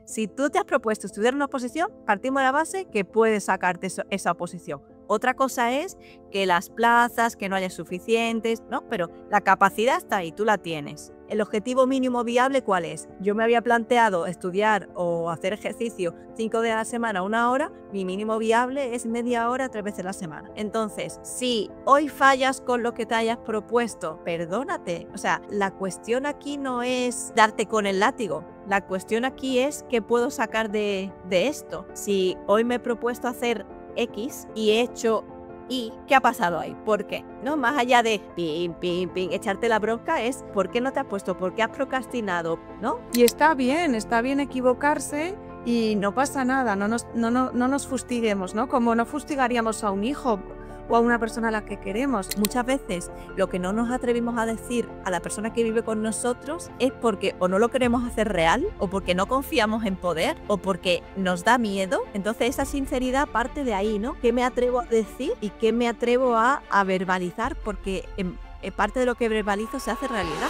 Si tú te has propuesto estudiar una oposición, partimos de la base que puedes sacarte esa oposición. Otra cosa es que las plazas, que no haya suficientes, ¿no? Pero la capacidad está ahí, tú la tienes. ¿El objetivo mínimo viable cuál es? Yo me había planteado estudiar o hacer ejercicio 5 días a la semana, 1 hora. Mi mínimo viable es media hora, 3 veces a la semana. Entonces, si hoy fallas con lo que te hayas propuesto, perdónate. O sea, la cuestión aquí no es darte con el látigo. La cuestión aquí es qué puedo sacar de esto. Si hoy me he propuesto hacer X y he hecho Y, ¿qué ha pasado ahí? ¿Por qué? ¿No? Más allá de pim, pim, pim, echarte la bronca es ¿por qué no te has puesto? ¿Por qué has procrastinado? ¿No? Y está bien equivocarse y no pasa nada, no nos fustiguemos, ¿no? Como no fustigaríamos a un hijo o a una persona a la que queremos. Muchas veces lo que no nos atrevimos a decir a la persona que vive con nosotros es porque o no lo queremos hacer real, o porque no confiamos en poder, o porque nos da miedo. Entonces esa sinceridad parte de ahí, ¿no? ¿Qué me atrevo a decir y qué me atrevo a verbalizar? Porque en parte de lo que verbalizo se hace realidad.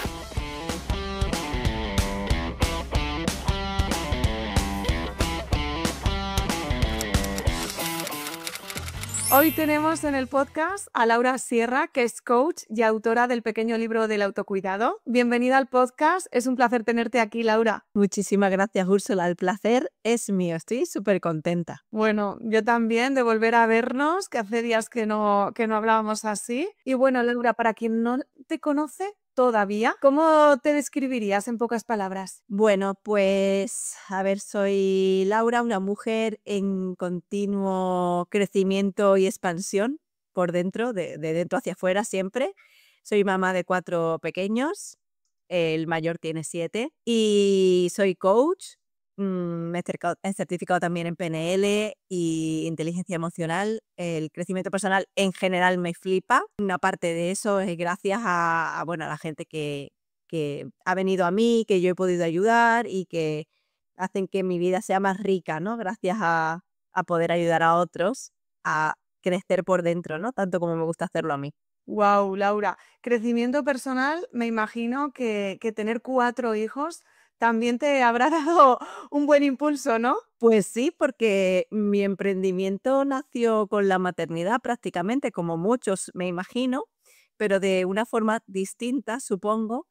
Hoy tenemos en el podcast a Laura Sierra, que es coach y autora del pequeño libro del autocuidado. Bienvenida al podcast, es un placer tenerte aquí, Laura. Muchísimas gracias, Úrsula, el placer es mío, estoy súper contenta. Bueno, yo también de volver a vernos, que hace días que no hablábamos así. Y bueno, Laura, para quien no te conoce todavía, ¿cómo te describirías en pocas palabras? Bueno, pues a ver, soy Laura, una mujer en continuo crecimiento y expansión por dentro, de dentro hacia afuera siempre. Soy mamá de 4 pequeños, el mayor tiene 7 y soy coach. Me he certificado también en PNL y inteligencia emocional. El crecimiento personal en general me flipa. Una parte de eso es gracias a la gente que ha venido a mí, que yo he podido ayudar y que hacen que mi vida sea más rica, ¿no? Gracias a poder ayudar a otros a crecer por dentro, ¿no? Tanto como me gusta hacerlo a mí. Wow, Laura, crecimiento personal, me imagino que tener 4 hijos también te habrá dado un buen impulso, ¿no? Pues sí, porque mi emprendimiento nació con la maternidad prácticamente, como muchos me imagino, pero de una forma distinta, supongo,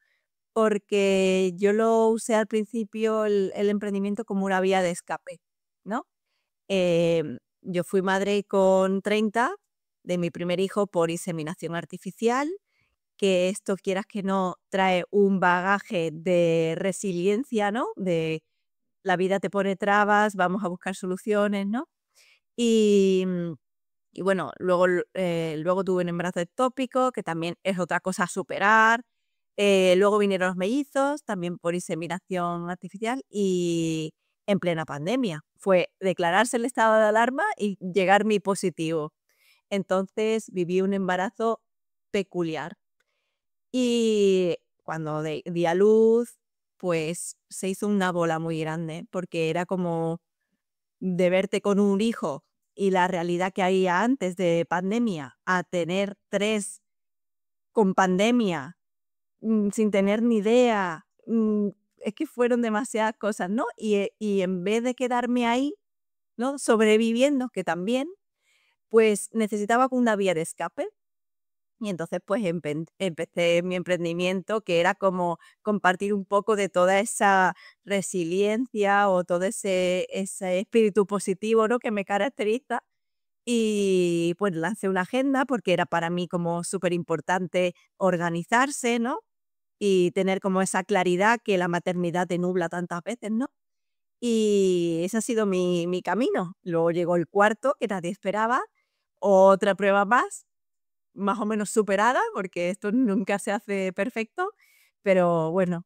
porque yo lo usé al principio el emprendimiento como una vía de escape, ¿no? Yo fui madre con 30 de mi primer hijo por inseminación artificial, que esto, quieras que no, trae un bagaje de resiliencia, ¿no? De la vida te pone trabas, vamos a buscar soluciones, ¿no? Y, y bueno, luego tuve un embarazo ectópico, que también es otra cosa a superar. Luego vinieron los mellizos, también por inseminación artificial y en plena pandemia. Fue declararse el estado de alarma y llegar mi positivo. Entonces viví un embarazo peculiar. Y cuando di a luz, pues se hizo una bola muy grande, porque era como de verte con un hijo y la realidad que había antes de pandemia, a tener 3 con pandemia, sin tener ni idea. Es que fueron demasiadas cosas, ¿no? Y en vez de quedarme ahí, ¿no? Sobreviviendo, que también, pues necesitaba una vía de escape. Y entonces pues empecé mi emprendimiento, que era como compartir un poco de toda esa resiliencia o todo ese espíritu positivo, ¿no? que me caracteriza. Y pues lancé una agenda porque era para mí como súper importante organizarse, ¿no? Y tener como esa claridad que la maternidad te nubla tantas veces, ¿no? Y ese ha sido mi camino. Luego llegó el cuarto, que nadie esperaba, otra prueba más o menos superada, porque esto nunca se hace perfecto, pero bueno,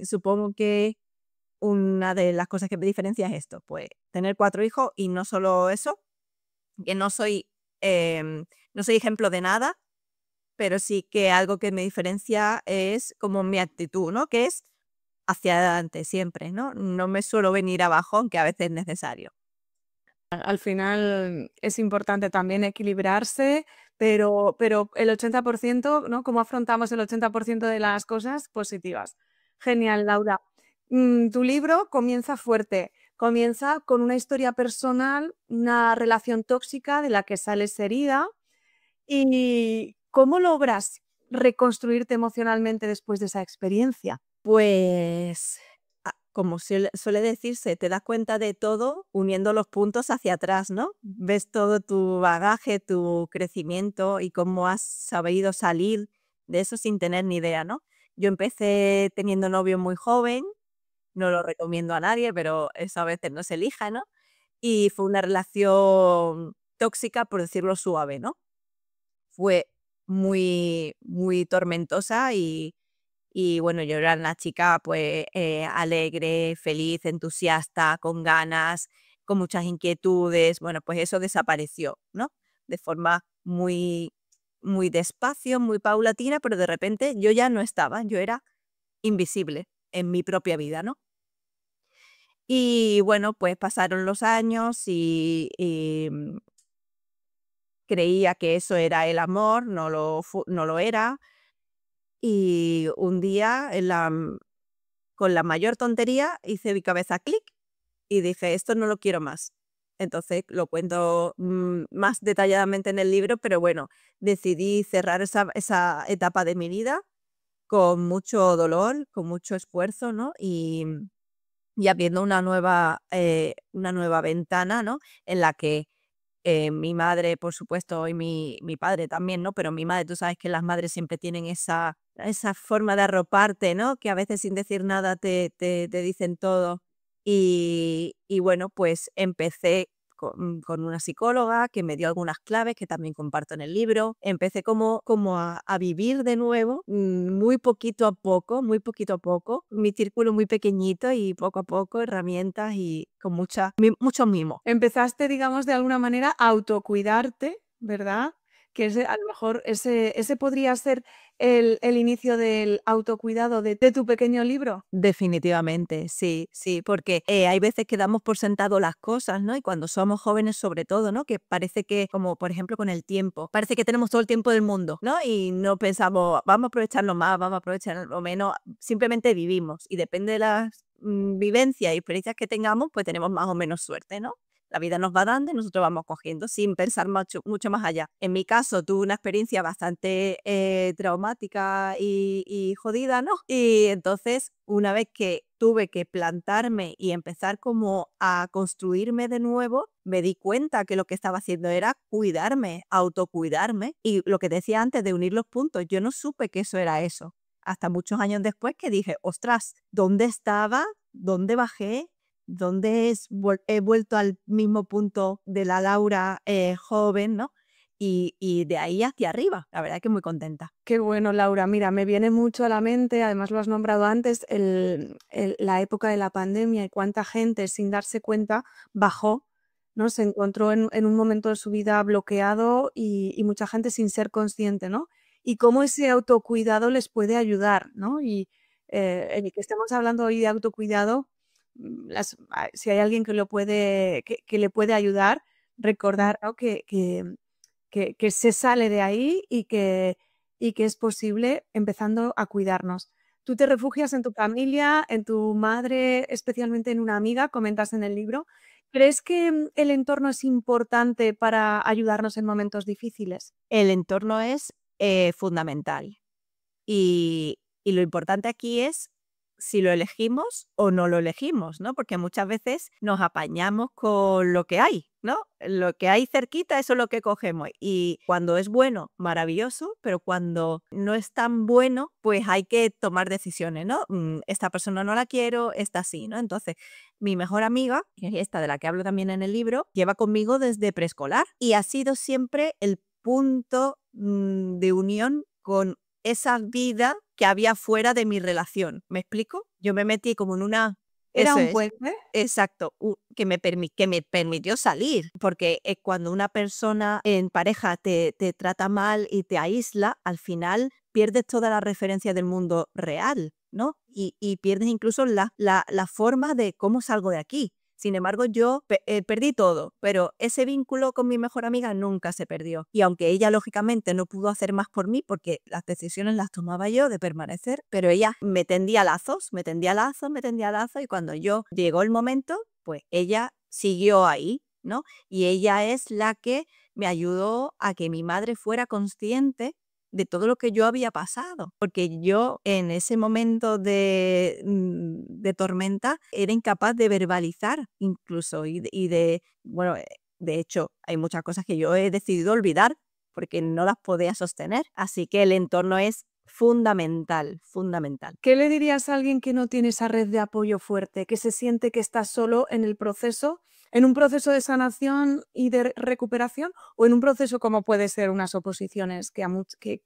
supongo que una de las cosas que me diferencia es esto, pues tener 4 hijos y no solo eso, que no soy ejemplo de nada, pero sí que algo que me diferencia es como mi actitud, ¿no? Que es hacia adelante siempre, ¿no? No me suelo venir abajo, aunque a veces es necesario. Al final es importante también equilibrarse, pero el 80%, ¿no? ¿Cómo afrontamos el 80% de las cosas positivas? Genial, Laura. Tu libro comienza fuerte, comienza con una historia personal, una relación tóxica de la que sales herida. ¿Y cómo logras reconstruirte emocionalmente después de esa experiencia? Pues, como suele decirse, te das cuenta de todo uniendo los puntos hacia atrás, ¿no? Ves todo tu bagaje, tu crecimiento y cómo has sabido salir de eso sin tener ni idea, ¿no? Yo empecé teniendo novio muy joven, no lo recomiendo a nadie, pero eso a veces no se elija, ¿no? Y fue una relación tóxica, por decirlo suave, ¿no? Fue muy tormentosa y bueno, yo era una chica, pues, alegre, feliz, entusiasta, con ganas, con muchas inquietudes. Bueno, pues eso desapareció, ¿no? De forma muy despacio, muy paulatina, pero de repente yo ya no estaba, yo era invisible en mi propia vida, ¿no? Y bueno, pues pasaron los años y creía que eso era el amor, no lo era. Y un día, con la mayor tontería, hice mi cabeza clic y dije: "Esto no lo quiero más". Entonces, lo cuento, más detalladamente en el libro, pero bueno, decidí cerrar esa etapa de mi vida con mucho dolor, con mucho esfuerzo, ¿no? Y abriendo una nueva ventana, ¿no? En la que, mi madre, por supuesto, y mi padre también, ¿no? Pero mi madre, tú sabes que las madres siempre tienen esa forma de arroparte, ¿no? Que a veces sin decir nada te dicen todo. Y bueno, pues empecé con una psicóloga que me dio algunas claves que también comparto en el libro. Empecé como a vivir de nuevo, muy poquito a poco, muy poquito a poco, mi círculo muy pequeñito y poco a poco herramientas y con mucho mimo. Empezaste, digamos, de alguna manera a autocuidarte, ¿verdad? Que ese, a lo mejor ese podría ser el inicio del autocuidado de tu pequeño libro. Definitivamente, sí, sí, porque, hay veces que damos por sentado las cosas, ¿no? Y cuando somos jóvenes, sobre todo, ¿no? Que parece que, como por ejemplo con el tiempo, parece que tenemos todo el tiempo del mundo, ¿no? Y no pensamos, vamos a aprovecharlo más, vamos a aprovecharlo menos, simplemente vivimos y depende de las, vivencias y experiencias que tengamos, pues tenemos más o menos suerte, ¿no? La vida nos va dando y nosotros vamos cogiendo sin pensar mucho más allá. En mi caso, tuve una experiencia bastante traumática y jodida, ¿no? Y entonces, una vez que tuve que plantarme y empezar como a construirme de nuevo, me di cuenta que lo que estaba haciendo era cuidarme, autocuidarme. Y lo que decía antes de unir los puntos, yo no supe que eso era eso. Hasta muchos años después que dije, ostras, ¿dónde estaba? ¿Dónde bajé? ¿Dónde he vuelto al mismo punto de la Laura, joven, ¿no? Y de ahí hacia arriba, la verdad que muy contenta. Qué bueno, Laura. Mira, me viene mucho a la mente, además lo has nombrado antes, la época de la pandemia y cuánta gente sin darse cuenta bajó, ¿no? Se encontró en un momento de su vida bloqueado y mucha gente sin ser consciente, ¿no? Y cómo ese autocuidado les puede ayudar, ¿no? Y en el que estemos hablando hoy de autocuidado, si hay alguien que que le puede ayudar, recordar, ¿no? Que se sale de ahí y que es posible empezando a cuidarnos. Tú te refugias en tu familia, en tu madre, especialmente en una amiga, comentas en el libro. ¿Crees que el entorno es importante para ayudarnos en momentos difíciles? El entorno es, fundamental. Y lo importante aquí es si lo elegimos o no lo elegimos, ¿no? Porque muchas veces nos apañamos con lo que hay, ¿no? Lo que hay cerquita, eso es lo que cogemos. Y cuando es bueno, maravilloso, pero cuando no es tan bueno, pues hay que tomar decisiones, ¿no? Esta persona no la quiero, esta sí, ¿no? Entonces, mi mejor amiga, que es esta de la que hablo también en el libro, lleva conmigo desde preescolar y ha sido siempre el punto, de unión con esa vida que había fuera de mi relación, ¿me explico? Yo me metí como en una ¿Era eso un es, puente? exacto, que me permitió salir, porque, cuando una persona en pareja te trata mal y te aísla, al final pierdes toda la referencia del mundo real, ¿no? Y pierdes incluso la forma de cómo salgo de aquí. Sin embargo, yo perdí todo, pero ese vínculo con mi mejor amiga nunca se perdió. Y aunque ella lógicamente no pudo hacer más por mí porque las decisiones las tomaba yo de permanecer, pero ella me tendía lazos, me tendía lazos, me tendía lazos y cuando yo llegó el momento, pues ella siguió ahí, ¿no? Y ella es la que me ayudó a que mi madre fuera consciente de todo lo que yo había pasado, porque yo en ese momento de tormenta era incapaz de verbalizar incluso bueno, de hecho hay muchas cosas que yo he decidido olvidar porque no las podía sostener, así que el entorno es fundamental, fundamental. ¿Qué le dirías a alguien que no tiene esa red de apoyo fuerte, que se siente que está solo en el proceso, en un proceso de sanación y de recuperación, o en un proceso como puede ser unas oposiciones, que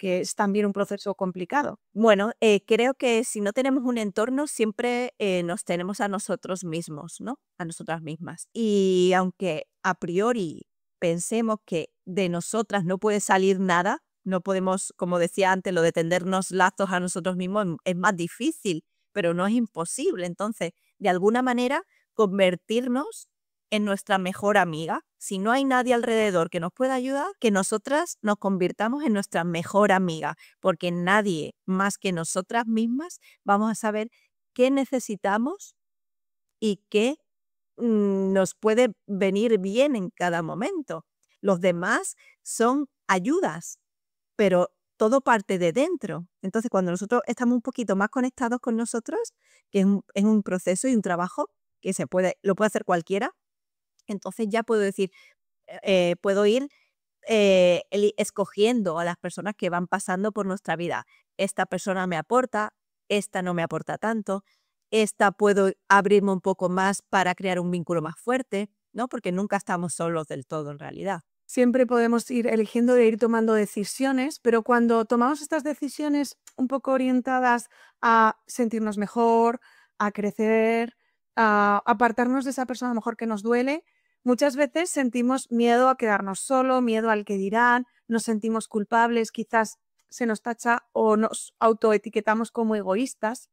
es también un proceso complicado? Bueno, creo que si no tenemos un entorno, siempre nos tenemos a nosotros mismos, ¿no? A nosotras mismas. Y aunque a priori pensemos que de nosotras no puede salir nada, no podemos, como decía antes, lo de tendernos lazos a nosotros mismos es más difícil, pero no es imposible. Entonces, de alguna manera, convertirnos en nuestra mejor amiga. Si no hay nadie alrededor que nos pueda ayudar, que nosotras nos convirtamos en nuestra mejor amiga, porque nadie más que nosotras mismas vamos a saber qué necesitamos y qué nos puede venir bien en cada momento. Los demás son ayudas, pero todo parte de dentro. Entonces, cuando nosotros estamos un poquito más conectados con nosotros, que es un proceso y un trabajo que lo puede hacer cualquiera, entonces ya puedo decir, puedo ir escogiendo a las personas que van pasando por nuestra vida. Esta persona me aporta, esta no me aporta tanto, esta puedo abrirme un poco más para crear un vínculo más fuerte, ¿no? Porque nunca estamos solos del todo en realidad. Siempre podemos ir eligiendo de ir tomando decisiones, pero cuando tomamos estas decisiones un poco orientadas a sentirnos mejor, a crecer, a apartarnos de esa persona a lo mejor que nos duele, muchas veces sentimos miedo a quedarnos solo, miedo al que dirán, nos sentimos culpables, quizás se nos tacha o nos autoetiquetamos como egoístas.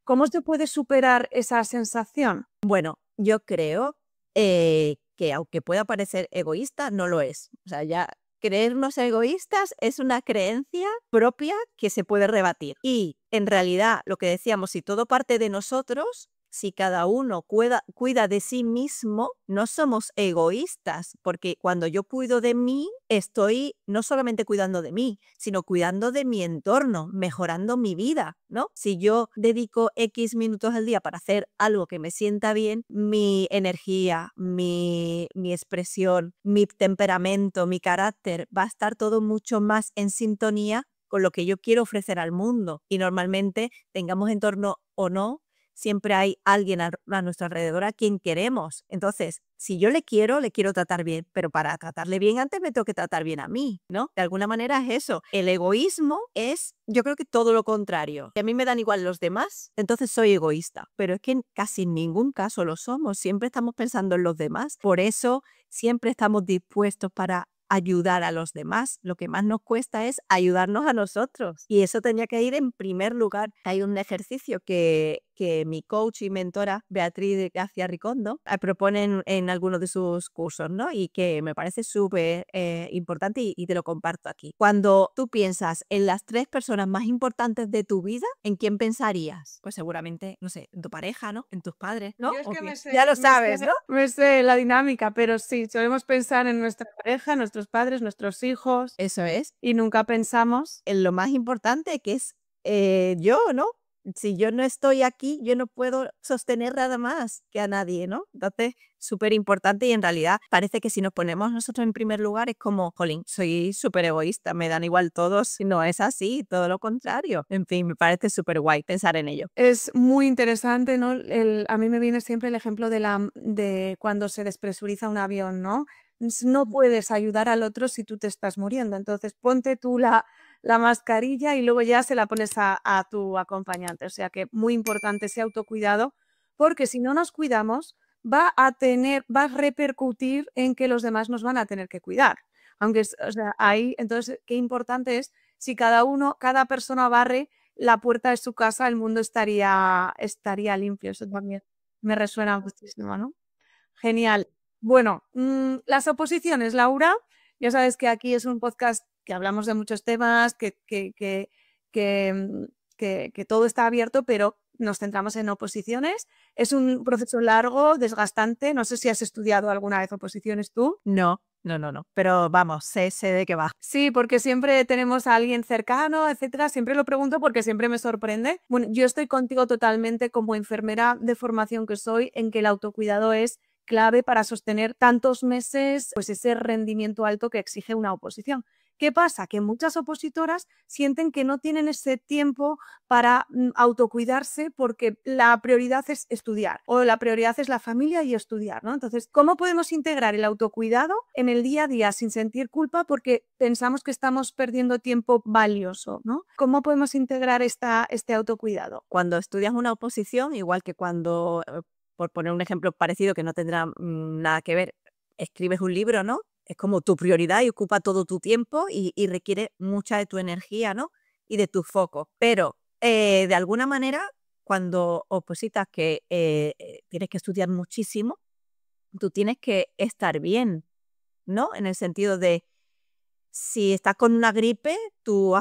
¿Cómo se puede superar esa sensación? Bueno, yo creo que aunque pueda parecer egoísta, no lo es. O sea, ya creernos egoístas es una creencia propia que se puede rebatir. Y en realidad, lo que decíamos, si todo parte de nosotros, si cada uno cuida de sí mismo, no somos egoístas, porque cuando yo cuido de mí, estoy no solamente cuidando de mí, sino cuidando de mi entorno, mejorando mi vida, ¿no? Si yo dedico X minutos al día para hacer algo que me sienta bien, mi energía, mi expresión, mi temperamento, mi carácter, va a estar todo mucho más en sintonía con lo que yo quiero ofrecer al mundo. Y normalmente, tengamos entorno o no, siempre hay alguien a nuestro alrededor a quien queremos. Entonces, si yo le quiero tratar bien, pero para tratarle bien antes me tengo que tratar bien a mí, ¿no? De alguna manera es eso. El egoísmo es, yo creo que todo lo contrario. Que a mí me dan igual los demás, entonces soy egoísta. Pero es que en casi ningún caso lo somos. Siempre estamos pensando en los demás. Por eso siempre estamos dispuestos para ayudar a los demás. Lo que más nos cuesta es ayudarnos a nosotros. Y eso tenía que ir en primer lugar. Hay un ejercicio que mi coach y mentora Beatriz García Ricondo propone en algunos de sus cursos, ¿no? Y que me parece súper importante y te lo comparto aquí. Cuando tú piensas en las 3 personas más importantes de tu vida, ¿en quién pensarías? Pues seguramente, no sé, en tu pareja, ¿no? En tus padres, ¿no? Yo es que me sé, Ya lo sabes, ¿no? me sé la dinámica, pero sí, solemos pensar en nuestra pareja, nuestros padres, nuestros hijos, Eso es. y nunca pensamos En lo más importante que es yo, ¿no? Si yo no estoy aquí, yo no puedo sostener nada más que a nadie, ¿no? Entonces, súper importante y en realidad parece que si nos ponemos nosotros en primer lugar es como, jolín, soy súper egoísta, me dan igual todos. No es así, todo lo contrario. En fin, me parece súper guay pensar en ello. Es muy interesante, ¿no? A mí me viene siempre el ejemplo de cuando se despresuriza un avión, ¿no? No puedes ayudar al otro si tú te estás muriendo. Entonces, ponte tú la mascarilla y luego ya se la pones a tu acompañante. O sea que muy importante ese autocuidado, porque si no nos cuidamos, va a repercutir en que los demás nos van a tener que cuidar. Aunque, o sea, ahí, entonces, qué importante es si cada persona barre la puerta de su casa, el mundo estaría limpio. Eso también me resuena muchísimo, ¿no? Genial. Bueno, las oposiciones, Laura, ya sabes que aquí es un podcast que hablamos de muchos temas, que todo está abierto, pero nos centramos en oposiciones. Es un proceso largo, desgastante. No sé si has estudiado alguna vez oposiciones tú. No, no. Pero vamos, sé de qué va. Sí, porque siempre tenemos a alguien cercano, etcétera. Siempre lo pregunto porque siempre me sorprende. Bueno, yo estoy contigo totalmente como enfermera de formación que soy, en que el autocuidado es clave para sostener tantos meses, pues ese rendimiento alto que exige una oposición. ¿Qué pasa? Que muchas opositoras sienten que no tienen ese tiempo para autocuidarse porque la prioridad es estudiar o la prioridad es la familia y estudiar, ¿no? Entonces, ¿cómo podemos integrar el autocuidado en el día a día sin sentir culpa porque pensamos que estamos perdiendo tiempo valioso, ¿no? ¿Cómo podemos integrar este autocuidado? Cuando estudias una oposición, igual que cuando, por poner un ejemplo parecido que no tendrá nada que ver, escribes un libro, ¿no? Es como tu prioridad y ocupa todo tu tiempo y requiere mucha de tu energía, ¿no? Y de tu foco. Pero de alguna manera, cuando opositas que tienes que estudiar muchísimo, tú tienes que estar bien, ¿no? En el sentido de, si estás con una gripe, no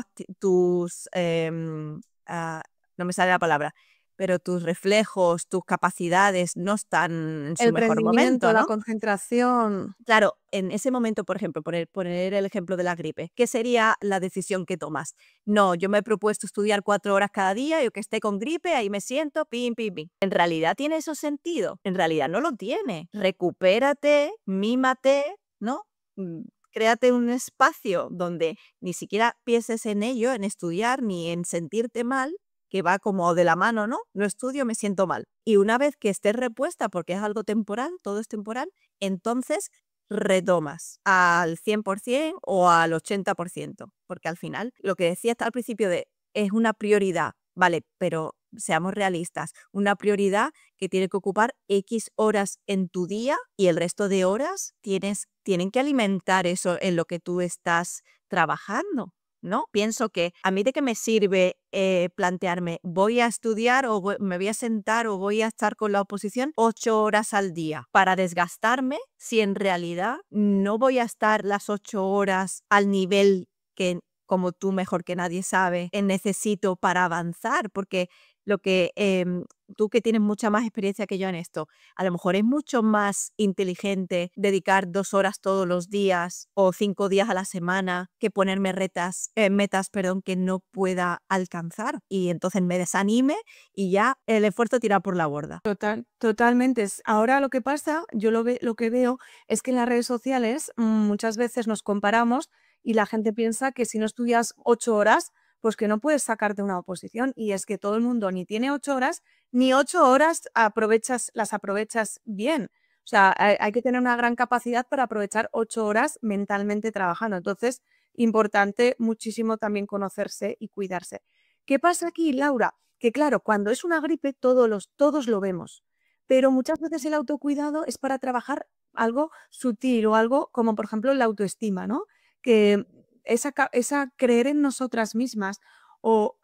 me sale la palabra, pero tus reflejos, tus capacidades no están en su El mejor rendimiento, momento, la ¿no? concentración. Claro, en ese momento, por ejemplo, poner el ejemplo de la gripe, ¿qué sería la decisión que tomas? No, yo me he propuesto estudiar 4 horas cada día, yo que esté con gripe, ahí me siento, pim, pim, pim. ¿En realidad tiene eso sentido? En realidad no lo tiene. Recupérate, mímate, ¿no? Créate un espacio donde ni siquiera pienses en ello, en estudiar, ni en sentirte mal, que va como de la mano, ¿no? No estudio, me siento mal. Y una vez que estés repuesta, porque es algo temporal, todo es temporal, entonces retomas al 100% o al 80%, porque al final, lo que decía hasta al principio es una prioridad, vale, pero seamos realistas, una prioridad que tiene que ocupar X horas en tu día y el resto de horas tienen que alimentar eso en lo que tú estás trabajando, ¿no? Pienso que a mí de qué me sirve plantearme, voy a estudiar o me voy a sentar o voy a estar con la oposición 8 horas al día para desgastarme si en realidad no voy a estar las 8 horas al nivel que, como tú mejor que nadie sabe, necesito para avanzar, porque lo que tú, que tienes mucha más experiencia que yo en esto, a lo mejor es mucho más inteligente dedicar 2 horas todos los días o 5 días a la semana que ponerme metas, perdón, que no pueda alcanzar y entonces me desanime y ya el esfuerzo tira por la borda. Totalmente. Ahora lo que pasa, yo lo que veo es que en las redes sociales muchas veces nos comparamos y la gente piensa que si no estudias 8 horas, pues que no puedes sacarte una oposición. Y es que todo el mundo ni tiene 8 horas, ni 8 horas las aprovechas bien. O sea, hay que tener una gran capacidad para aprovechar 8 horas mentalmente trabajando. Entonces, importante muchísimo también conocerse y cuidarse. ¿Qué pasa aquí, Laura? Que claro, cuando es una gripe todos lo vemos, pero muchas veces el autocuidado es para trabajar algo sutil o algo como, por ejemplo, la autoestima, ¿no? Que esa creer en nosotras mismas o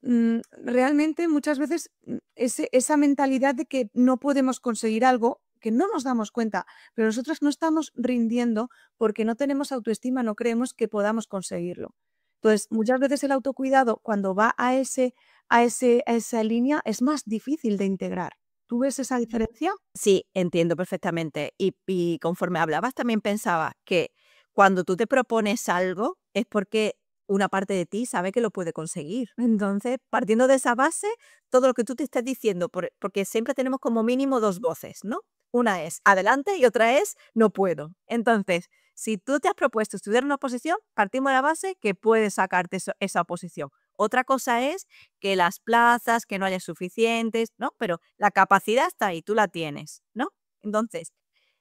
realmente muchas veces esa mentalidad de que no podemos conseguir algo, que no nos damos cuenta, pero nosotras no estamos rindiendo porque no tenemos autoestima, no creemos que podamos conseguirlo. Entonces, muchas veces el autocuidado, cuando va a esa línea, es más difícil de integrar. ¿Tú ves esa diferencia? Sí, entiendo perfectamente. Y conforme hablabas, también pensaba que cuando tú te propones algo es porque una parte de ti sabe que lo puede conseguir. Entonces, partiendo de esa base, todo lo que tú te estés diciendo, porque siempre tenemos como mínimo 2 voces, ¿no? Una es adelante y otra es no puedo. Entonces, si tú te has propuesto estudiar una oposición, partimos de la base que puedes sacarte esa oposición. Otra cosa es que las plazas, que no haya suficientes, ¿no? Pero la capacidad está ahí, tú la tienes, ¿no? Entonces,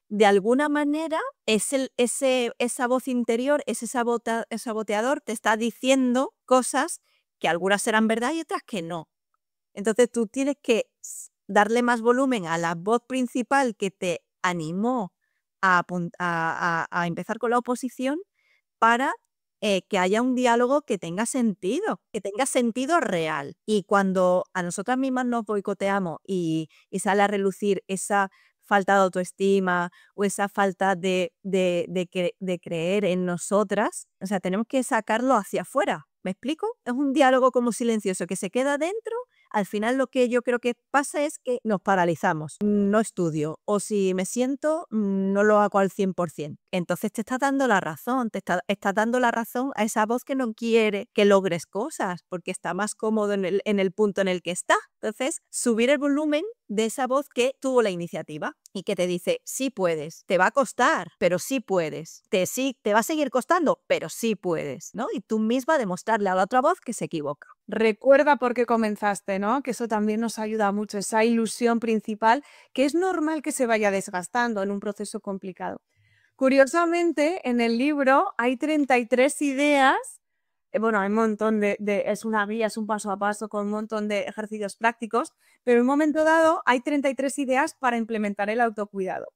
de alguna manera, esa voz interior, ese saboteador te está diciendo cosas que algunas serán verdad y otras que no. Entonces, tú tienes que darle más volumen a la voz principal que te animó a empezar con la oposición para que haya un diálogo que tenga sentido real. Y cuando a nosotras mismas nos boicoteamos y sale a relucir esa falta de autoestima o esa falta de creer en nosotras, o sea, tenemos que sacarlo hacia afuera. ¿Me explico? Es un diálogo como silencioso que se queda dentro. Al final lo que yo creo que pasa es que nos paralizamos. No estudio o si me siento, no lo hago al 100%. Entonces te estás dando la razón, estás dando la razón a esa voz que no quiere que logres cosas porque está más cómodo en el punto en el que está. Entonces, subir el volumen de esa voz que tuvo la iniciativa y que te dice, sí puedes, te va a costar, pero sí puedes, te va a seguir costando, pero sí puedes, ¿no? Y tú misma demostrarle a la otra voz que se equivoca. Recuerda por qué comenzaste, ¿no? Que eso también nos ayuda mucho, esa ilusión principal, que es normal que se vaya desgastando en un proceso complicado. Curiosamente, en el libro hay 33 ideas. Bueno, hay un montón es una guía, es un paso a paso con un montón de ejercicios prácticos, pero en un momento dado hay 33 ideas para implementar el autocuidado.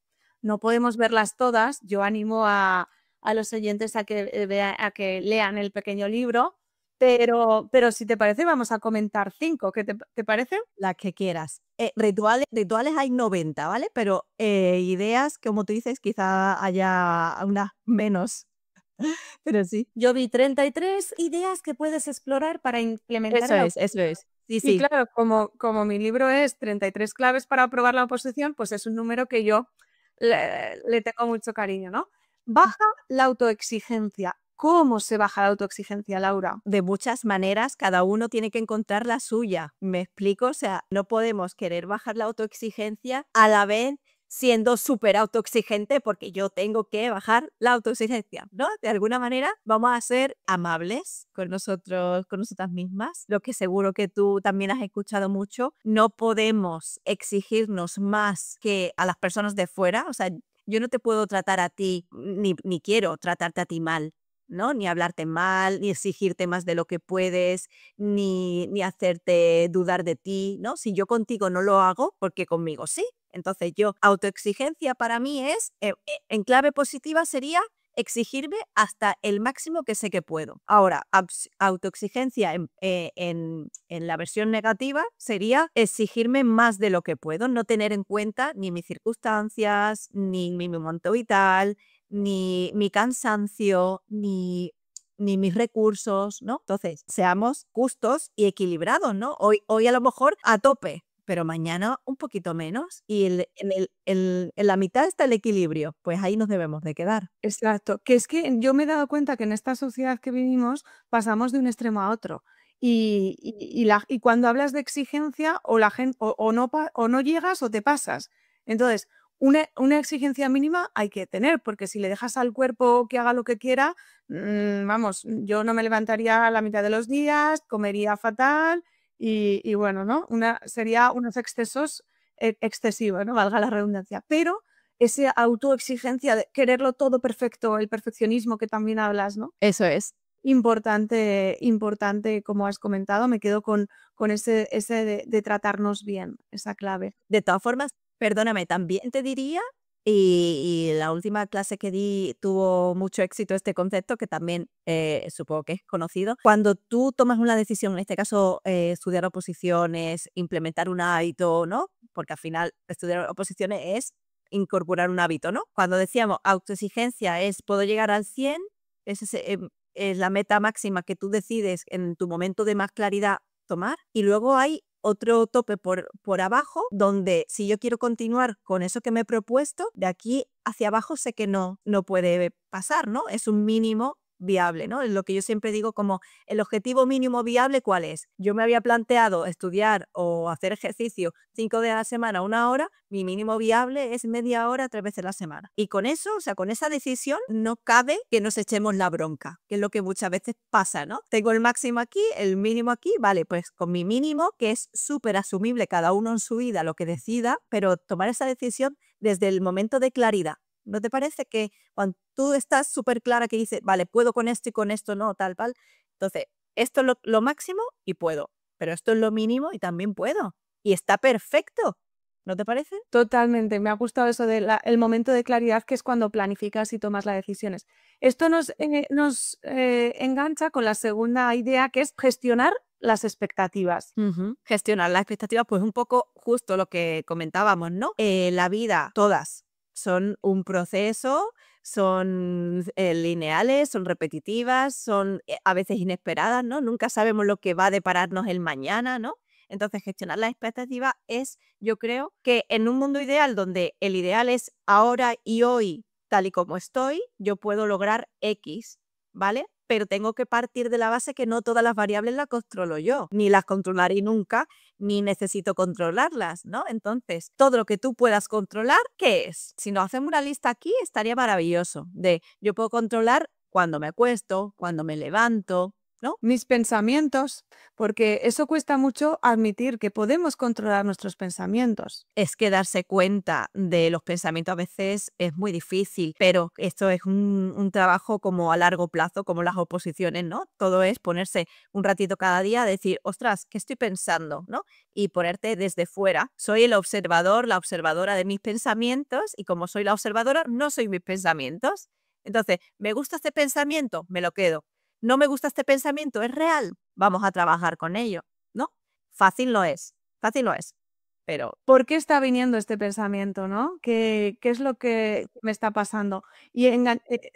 No podemos verlas todas. Yo animo a los oyentes a que lean el pequeño libro, pero si te parece, vamos a comentar 5. ¿Qué te parece? Las que quieras. Rituales hay 90, ¿vale? Pero ideas, como tú dices, quizá haya unas menos. Pero sí. Yo vi 33 ideas que puedes explorar para implementar el autocuidado. Eso es. Sí, Y sí. claro, como mi libro es 33 claves para aprobar la oposición, pues es un número que yo le tengo mucho cariño, ¿no? Baja la autoexigencia. ¿Cómo se baja la autoexigencia, Laura? De muchas maneras, cada uno tiene que encontrar la suya. ¿Me explico? O sea, no podemos querer bajar la autoexigencia a la vez siendo súper autoexigente porque yo tengo que bajar la autoexigencia, ¿no? De alguna manera vamos a ser amables con nosotros, con nosotras mismas, lo que seguro que tú también has escuchado mucho. No podemos exigirnos más que a las personas de fuera, o sea, yo no te puedo tratar a ti, ni quiero tratarte a ti mal, ¿no? Ni hablarte mal, ni exigirte más de lo que puedes, ni hacerte dudar de ti, ¿no? Si yo contigo no lo hago, porque conmigo sí. Entonces autoexigencia para mí es, en clave positiva sería exigirme hasta el máximo que sé que puedo. Ahora, autoexigencia en la versión negativa sería exigirme más de lo que puedo, no tener en cuenta ni mis circunstancias, ni mi momento vital, ni mi cansancio, ni mis recursos, ¿no? Entonces, seamos justos y equilibrados, ¿no? Hoy a lo mejor a tope, pero mañana un poquito menos y en la mitad está el equilibrio, pues ahí nos debemos de quedar. Exacto, que es que yo me he dado cuenta que en esta sociedad que vivimos pasamos de un extremo a otro. Y cuando hablas de exigencia, o la gente o no llegas o te pasas. Entonces, una exigencia mínima hay que tener, porque si le dejas al cuerpo que haga lo que quiera, vamos, yo no me levantaría a la mitad de los días, comería fatal y bueno, ¿no? Sería unos excesos excesivos, ¿no? Valga la redundancia. Pero esa autoexigencia de quererlo todo perfecto, el perfeccionismo que también hablas, ¿no? Eso es. Importante, como has comentado, me quedo con ese de tratarnos bien, esa clave. De todas formas, perdóname, también te diría, y la última clase que di tuvo mucho éxito este concepto, que también supongo que es conocido. Cuando tú tomas una decisión, en este caso estudiar oposiciones, implementar un hábito, ¿no? Porque al final estudiar oposiciones es incorporar un hábito, ¿no? Cuando decíamos autoexigencia es puedo llegar al 100, es la meta máxima que tú decides en tu momento de más claridad tomar. Y luego hay otro tope por abajo, donde si yo quiero continuar con eso que me he propuesto, de aquí hacia abajo sé que no puede pasar, ¿no? Es un mínimo viable, ¿no? Es lo que yo siempre digo como el objetivo mínimo viable, ¿cuál es? Yo me había planteado estudiar o hacer ejercicio 5 días a la semana, 1 hora, mi mínimo viable es media hora, 3 veces a la semana. Y con eso, o sea, con esa decisión, no cabe que nos echemos la bronca, que es lo que muchas veces pasa, ¿no? Tengo el máximo aquí, el mínimo aquí, vale, pues con mi mínimo, que es súper asumible cada uno en su vida, lo que decida, pero tomar esa decisión desde el momento de claridad. ¿No te parece que cuando tú estás súper clara que dices, vale, puedo con esto y con esto no, tal, tal? Entonces, esto es lo máximo y puedo, pero esto es lo mínimo y también puedo. Y está perfecto, ¿no te parece? Totalmente, me ha gustado eso el momento de claridad, que es cuando planificas y tomas las decisiones. Esto nos engancha con la segunda idea, que es gestionar las expectativas. Ujú. Gestionar las expectativas, pues un poco justo lo que comentábamos, ¿no? La vida, todas, son un proceso, son lineales, son repetitivas, son a veces inesperadas, ¿no? Nunca sabemos lo que va a depararnos el mañana, ¿no? Entonces, gestionar las expectativas es, yo creo, que en un mundo ideal donde el ideal es ahora y hoy, tal y como estoy, yo puedo lograr X, ¿vale? Pero tengo que partir de la base que no todas las variables las controlo yo, ni las controlaré nunca, ni necesito controlarlas, ¿no? Entonces, todo lo que tú puedas controlar, ¿qué es? Si nos hacemos una lista aquí, estaría maravilloso. De yo puedo controlar cuando me acuesto, cuando me levanto, ¿no? Mis pensamientos, porque eso cuesta mucho admitir que podemos controlar nuestros pensamientos. Es que darse cuenta de los pensamientos a veces es muy difícil, pero esto es un trabajo como a largo plazo, como las oposiciones, ¿no? Todo es ponerse un ratito cada día a decir, ostras, ¿qué estoy pensando? ¿No? Y ponerte desde fuera. Soy el observador, la observadora de mis pensamientos, y como soy la observadora, no soy mis pensamientos. Entonces, ¿me gusta este pensamiento? Me lo quedo. ¿No me gusta este pensamiento? ¿Es real? Vamos a trabajar con ello, ¿no? Fácil no es, pero ¿Por qué está viniendo este pensamiento, no? ¿Qué es lo que me está pasando? Y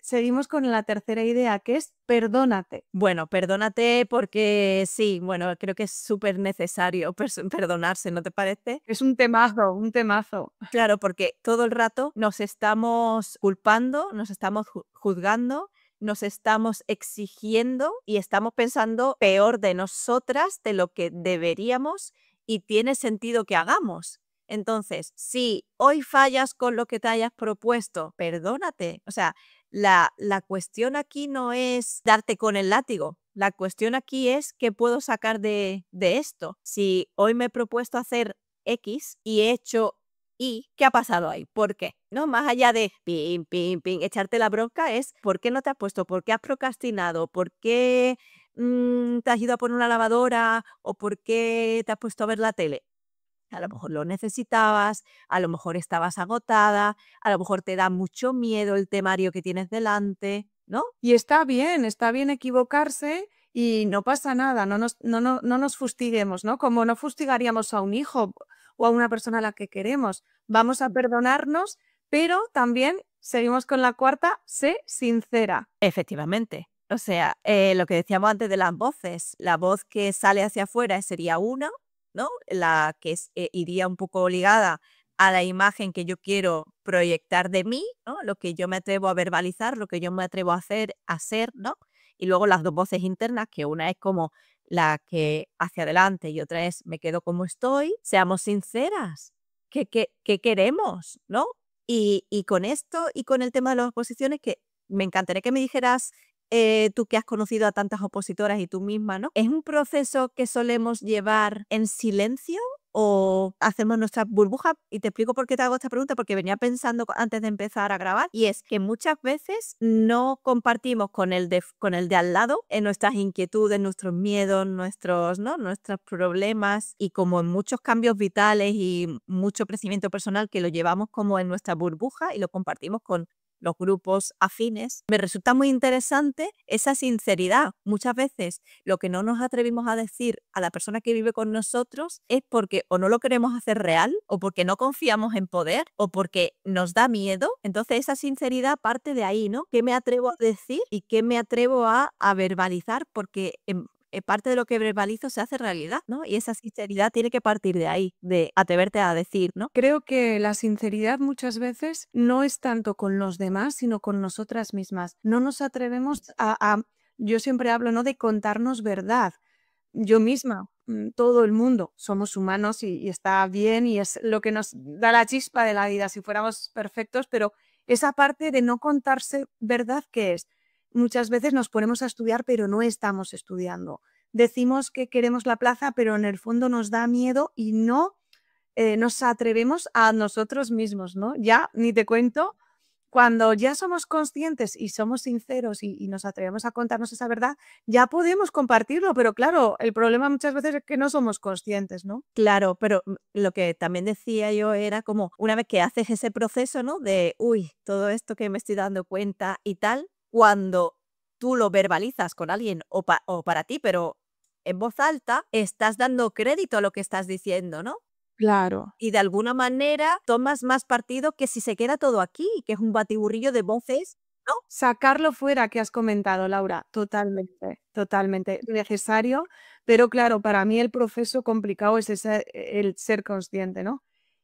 seguimos con la tercera idea, que es perdónate. bueno, perdónate porque sí, bueno, creo que es súper necesario perdonarse, ¿no te parece? Es un temazo, un temazo. Claro, porque todo el rato nos estamos culpando, nos estamos juzgando, nos estamos exigiendo y estamos pensando peor de nosotras de lo que deberíamos y tiene sentido que hagamos. Entonces, si hoy fallas con lo que te hayas propuesto, perdónate. O sea, la cuestión aquí no es darte con el látigo. La cuestión aquí es qué puedo sacar de esto. Si hoy me he propuesto hacer X y he hecho Y, ¿qué ha pasado ahí? ¿Por qué? ¿No? Más allá de pin, pin, pin, echarte la bronca es ¿por qué no te has puesto? ¿Por qué has procrastinado? ¿Por qué te has ido a poner una lavadora? ¿O por qué te has puesto a ver la tele? A lo mejor lo necesitabas, a lo mejor estabas agotada, a lo mejor te da mucho miedo el temario que tienes delante, ¿no? Y está bien equivocarse y no pasa nada, no nos fustiguemos, ¿no? Como no fustigaríamos a un hijo o a una persona a la que queremos. Vamos a perdonarnos, pero también seguimos con la cuarta, sé sincera. Efectivamente. O sea, lo que decíamos antes de las voces, la voz que sale hacia afuera sería una, ¿no? La que iría un poco ligada a la imagen que yo quiero proyectar de mí, ¿no? Lo que yo me atrevo a verbalizar, lo que yo me atrevo a hacer, a ser, ¿no? Y luego las dos voces internas, que una es como la que hacia adelante y otra es me quedo como estoy. Seamos sinceras. ¿Qué queremos, no? Y con esto y con el tema de las oposiciones, que me encantaría que me dijeras, tú que has conocido a tantas opositoras y tú misma, ¿no? ¿Es un proceso que solemos llevar en silencio o hacemos nuestra burbuja? Y te explico por qué te hago esta pregunta, porque venía pensando antes de empezar a grabar, y es que muchas veces no compartimos con el de al lado en nuestras inquietudes, nuestros miedos, nuestros, ¿no? nuestros problemas, y como en muchos cambios vitales y mucho crecimiento personal que lo llevamos como en nuestra burbuja y lo compartimos con los grupos afines, me resulta muy interesante esa sinceridad. Muchas veces lo que no nos atrevimos a decir a la persona que vive con nosotros es porque o no lo queremos hacer real, o porque no confiamos en poder, o porque nos da miedo. Entonces esa sinceridad parte de ahí, ¿no? ¿Qué me atrevo a decir y qué me atrevo a verbalizar? Porque parte de lo que verbalizo se hace realidad, ¿no? Y esa sinceridad tiene que partir de ahí, de atreverte a decir, ¿no? Creo que la sinceridad muchas veces no es tanto con los demás, sino con nosotras mismas. No nos atrevemos yo siempre hablo, ¿no? De contarnos verdad. Yo misma, todo el mundo, somos humanos y está bien y es lo que nos da la chispa de la vida si fuéramos perfectos, pero esa parte de no contarse verdad, ¿qué es? Muchas veces nos ponemos a estudiar, pero no estamos estudiando. Decimos que queremos la plaza, pero en el fondo nos da miedo y no nos atrevemos a nosotros mismos, ¿no? Ya, ni te cuento, cuando ya somos conscientes y somos sinceros y nos atrevemos a contarnos esa verdad, ya podemos compartirlo, pero claro, el problema muchas veces es que no somos conscientes, ¿no? Claro, pero lo que también decía yo era como una vez que haces ese proceso, ¿no? De, uy, todo esto que me estoy dando cuenta y tal, cuando tú lo verbalizas con alguien o para ti, pero en voz alta, estás dando crédito a lo que estás diciendo, ¿no? Claro. Y de alguna manera tomas más partido que si se queda todo aquí, que es un batiburrillo de voces, ¿no? Sacarlo fuera que has comentado, Laura, totalmente, totalmente necesario, pero claro, para mí el proceso complicado es ese, el ser consciente, ¿no?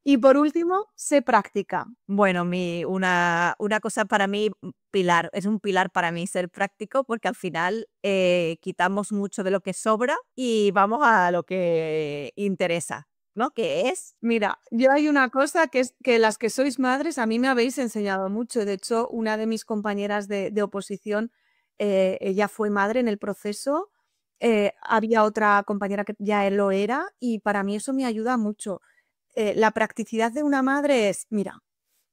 Y por último, sé práctica. Bueno, una cosa para mí, pilar, es un pilar para mí ser práctico, porque al final quitamos mucho de lo que sobra y vamos a lo que interesa, ¿no? Que es, Mira, yo hay una cosa que es que las que sois madres a mí me habéis enseñado mucho. De hecho, una de mis compañeras de oposición, ella fue madre en el proceso. Había otra compañera que ya lo era y para mí eso me ayuda mucho. La practicidad de una madre es, mira,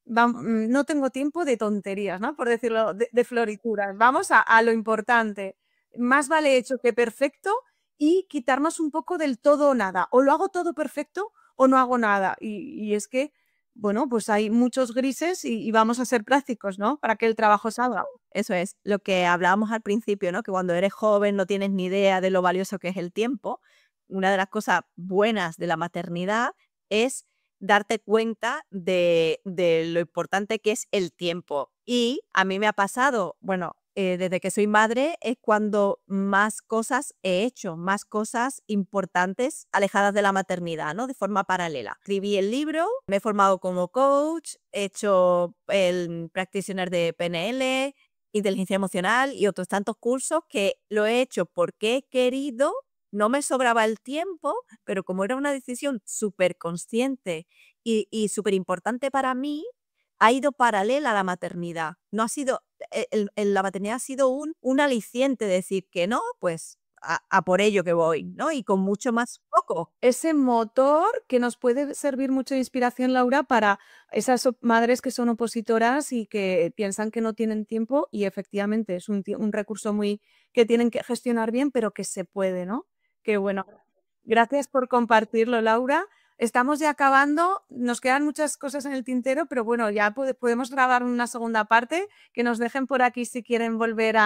no tengo tiempo de tonterías, ¿no? Por decirlo, de florituras. Vamos a lo importante. Más vale hecho que perfecto y quitarnos un poco del todo o nada. O lo hago todo perfecto o no hago nada. Y es que, bueno, pues hay muchos grises y vamos a ser prácticos, ¿no? Para que el trabajo salga. eso es lo que hablábamos al principio, ¿no? Que cuando eres joven no tienes ni idea de lo valioso que es el tiempo. Una de las cosas buenas de la maternidad es darte cuenta de lo importante que es el tiempo. Y a mí me ha pasado, bueno, desde que soy madre es cuando más cosas he hecho, más cosas importantes alejadas de la maternidad, ¿no? De forma paralela. Escribí el libro, me he formado como coach, he hecho el practitioner de PNL, inteligencia emocional y otros tantos cursos que lo he hecho porque he querido, no me sobraba el tiempo, pero como era una decisión súper consciente y súper importante para mí, ha ido paralela a la maternidad. No ha sido, la maternidad ha sido un aliciente, decir que no, pues a por ello que voy, ¿no? Y con mucho más foco. Ese motor que nos puede servir mucho de inspiración, Laura, para esas madres que son opositoras y que piensan que no tienen tiempo y efectivamente es un recurso muy que tienen que gestionar bien, pero que se puede, ¿no? Qué bueno. Gracias por compartirlo, Laura. Estamos ya acabando, nos quedan muchas cosas en el tintero, pero bueno, ya podemos grabar una segunda parte, que nos dejen por aquí si quieren volver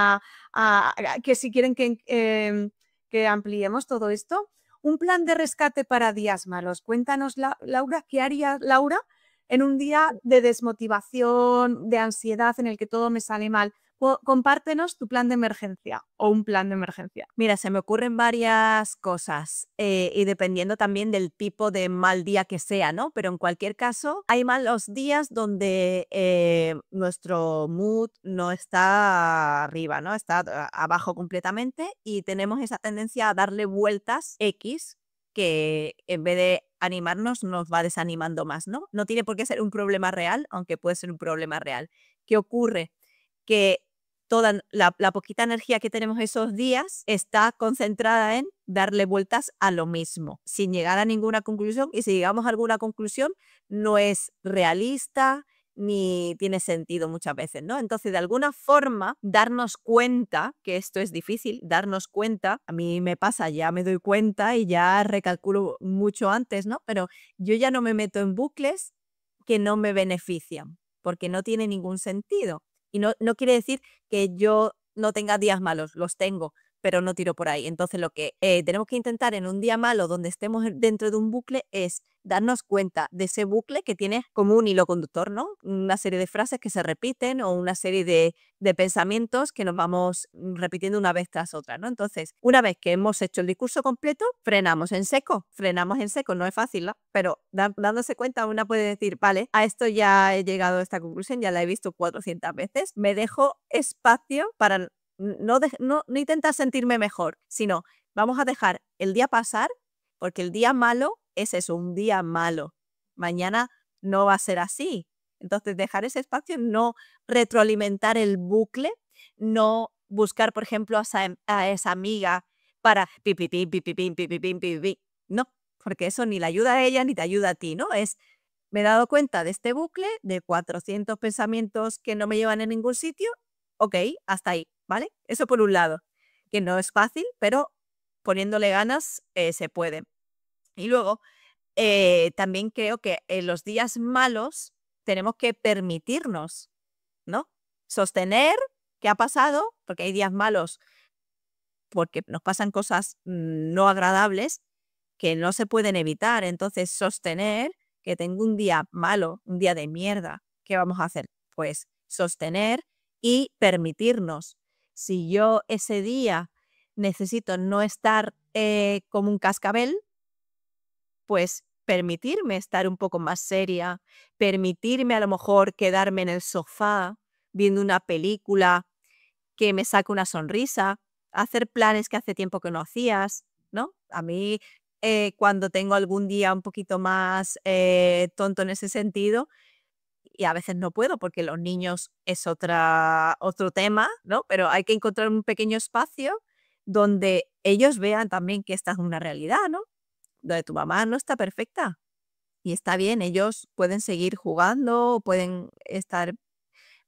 que si quieren que ampliemos todo esto. Un plan de rescate para días malos. Cuéntanos, Laura, ¿qué haría Laura en un día de desmotivación, de ansiedad, en el que todo me sale mal? Compártenos tu plan de emergencia o un plan de emergencia. Mira, se me ocurren varias cosas y dependiendo también del tipo de mal día que sea, ¿no? Pero en cualquier caso, hay malos días donde nuestro mood no está arriba, ¿no? Está abajo completamente y tenemos esa tendencia a darle vueltas X que en vez de animarnos nos va desanimando más, ¿no? No tiene por qué ser un problema real, aunque puede ser un problema real. ¿Qué ocurre? Que toda la poquita energía que tenemos esos días está concentrada en darle vueltas a lo mismo, sin llegar a ninguna conclusión, y si llegamos a alguna conclusión, no es realista ni tiene sentido muchas veces, ¿no? Entonces, de alguna forma, darnos cuenta, que esto es difícil, darnos cuenta, a mí me pasa, ya me doy cuenta y ya recalculo mucho antes, ¿no? Pero yo ya no me meto en bucles que no me benefician, porque no tiene ningún sentido. Y no quiere decir que yo no tenga días malos, los tengo, pero no tiro por ahí. Entonces, lo que tenemos que intentar en un día malo donde estemos dentro de un bucle es darnos cuenta de ese bucle que tiene como un hilo conductor, ¿no? Una serie de frases que se repiten o una serie de pensamientos que nos vamos repitiendo una vez tras otra, ¿no? Entonces, una vez que hemos hecho el discurso completo, frenamos en seco, no es fácil, ¿no? Pero dándose cuenta, una puede decir, vale, a esto ya he llegado a esta conclusión, ya la he visto 400 veces, me dejo espacio para no intentar sentirme mejor, sino vamos a dejar el día pasar, porque el día malo es eso, un día malo. Mañana no va a ser así. Entonces, dejar ese espacio, no retroalimentar el bucle, no buscar, por ejemplo, a esa amiga para pipipín, pipipín, pipipín, pipipín. No, porque eso ni la ayuda a ella ni te ayuda a ti, ¿no? Me he dado cuenta de este bucle de 400 pensamientos que no me llevan a ningún sitio. Ok, hasta ahí, ¿vale? Eso por un lado, que no es fácil, pero poniéndole ganas se puede. Y luego, también creo que en los días malos tenemos que permitirnos, ¿no? Sostener qué ha pasado, porque hay días malos porque nos pasan cosas no agradables que no se pueden evitar. Entonces, sostener que tengo un día malo, un día de mierda, ¿qué vamos a hacer? Pues sostener y permitirnos. Si yo ese día necesito no estar como un cascabel, pues permitirme estar un poco más seria, permitirme a lo mejor quedarme en el sofá viendo una película que me saque una sonrisa, hacer planes que hace tiempo que no hacías, ¿no? A mí, cuando tengo algún día un poquito más tonto en ese sentido, y a veces no puedo porque los niños es otro tema, ¿no? Pero hay que encontrar un pequeño espacio donde ellos vean también que esta es una realidad, ¿no? Donde tu mamá no está perfecta y está bien, ellos pueden seguir jugando, pueden estar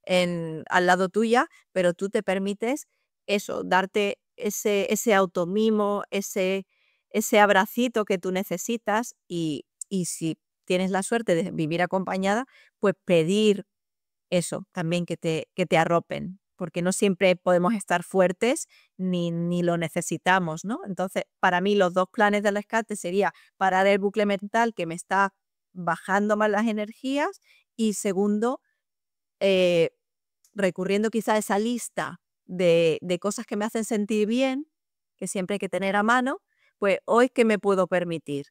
al lado tuya, pero tú te permites eso, darte ese automimo, ese abracito que tú necesitas y si tienes la suerte de vivir acompañada, pues pedir eso también que te arropen, porque no siempre podemos estar fuertes ni lo necesitamos, ¿no? Entonces, para mí los 2 planes del rescate sería parar el bucle mental que me está bajando más las energías y segundo, eh, recurriendo quizá a esa lista de cosas que me hacen sentir bien, que siempre hay que tener a mano, pues hoy, ¿qué me puedo permitir?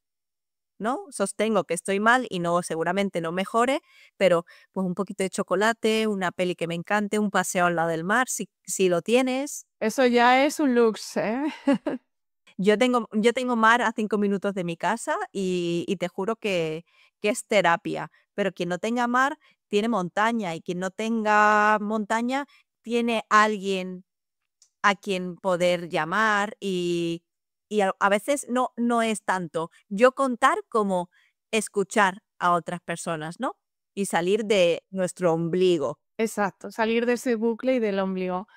¿No? Sostengo que estoy mal y no, seguramente no mejore, pero pues un poquito de chocolate, una peli que me encante, un paseo al lado del mar, si lo tienes. Eso ya es un lux, ¿eh? Yo tengo mar a 5 minutos de mi casa y te juro que es terapia, pero quien no tenga mar tiene montaña y quien no tenga montaña tiene alguien a quien poder llamar y a veces no es tanto yo contar como escuchar a otras personas, ¿no? Y salir de nuestro ombligo. Exacto, salir de ese bucle y del ombligo.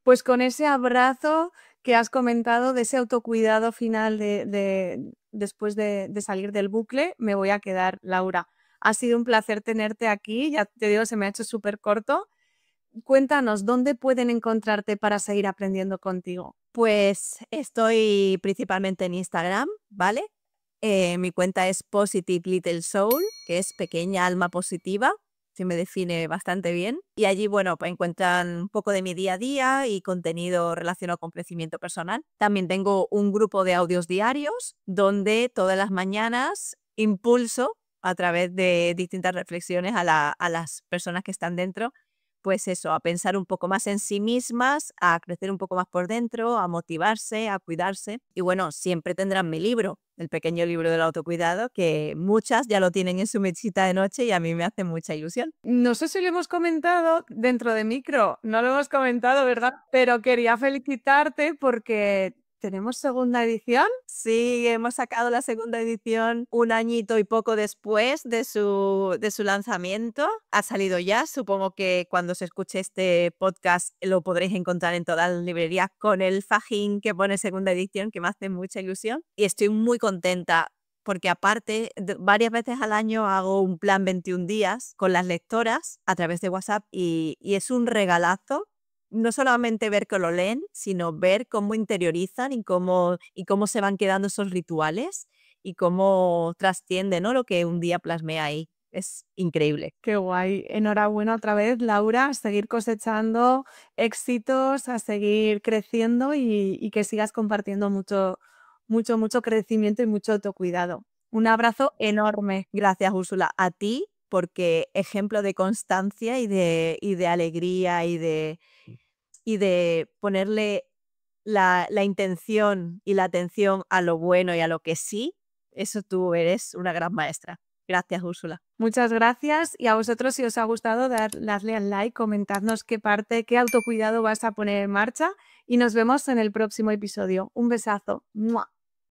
Pues con ese abrazo que has comentado, de ese autocuidado final después de salir del bucle, me voy a quedar, Laura. Ha sido un placer tenerte aquí, ya te digo, se me ha hecho súper corto. Cuéntanos, ¿dónde pueden encontrarte para seguir aprendiendo contigo? Pues estoy principalmente en Instagram, ¿vale? Mi cuenta es Positive Little Soul, que es pequeña alma positiva, se me define bastante bien. Y allí, bueno, pues encuentran un poco de mi día a día y contenido relacionado con crecimiento personal. También tengo un grupo de audios diarios donde todas las mañanas impulso a través de distintas reflexiones a las personas que están dentro pues eso, a pensar un poco más en sí mismas, a crecer un poco más por dentro, a motivarse, a cuidarse. Y bueno, siempre tendrán mi libro, el pequeño libro del autocuidado, que muchas ya lo tienen en su mesita de noche y a mí me hace mucha ilusión. No sé si lo hemos comentado dentro de micro, no lo hemos comentado, ¿verdad? Pero quería felicitarte porque tenemos segunda edición. Sí, hemos sacado la segunda edición un añito y poco después de su lanzamiento. Ha salido ya, supongo que cuando se escuche este podcast lo podréis encontrar en todas las librerías con el fajín que pone segunda edición, que me hace mucha ilusión. Y estoy muy contenta porque aparte, varias veces al año hago un plan 21 días con las lectoras a través de WhatsApp y es un regalazo no solamente ver que lo leen, sino ver cómo interiorizan y cómo se van quedando esos rituales y cómo trasciende, ¿no? Lo que un día plasmé ahí. Es increíble. Qué guay. Enhorabuena otra vez, Laura, a seguir cosechando éxitos, a seguir creciendo y que sigas compartiendo mucho, mucho, mucho crecimiento y mucho autocuidado. Un abrazo enorme. Gracias, Úrsula, a ti, porque ejemplo de constancia y de alegría y de ponerle la intención y la atención a lo bueno y a lo que sí, eso tú eres una gran maestra. Gracias, Úrsula. Muchas gracias y a vosotros si os ha gustado darle al like, comentadnos qué parte, qué autocuidado vas a poner en marcha y nos vemos en el próximo episodio. Un besazo. ¡Mua!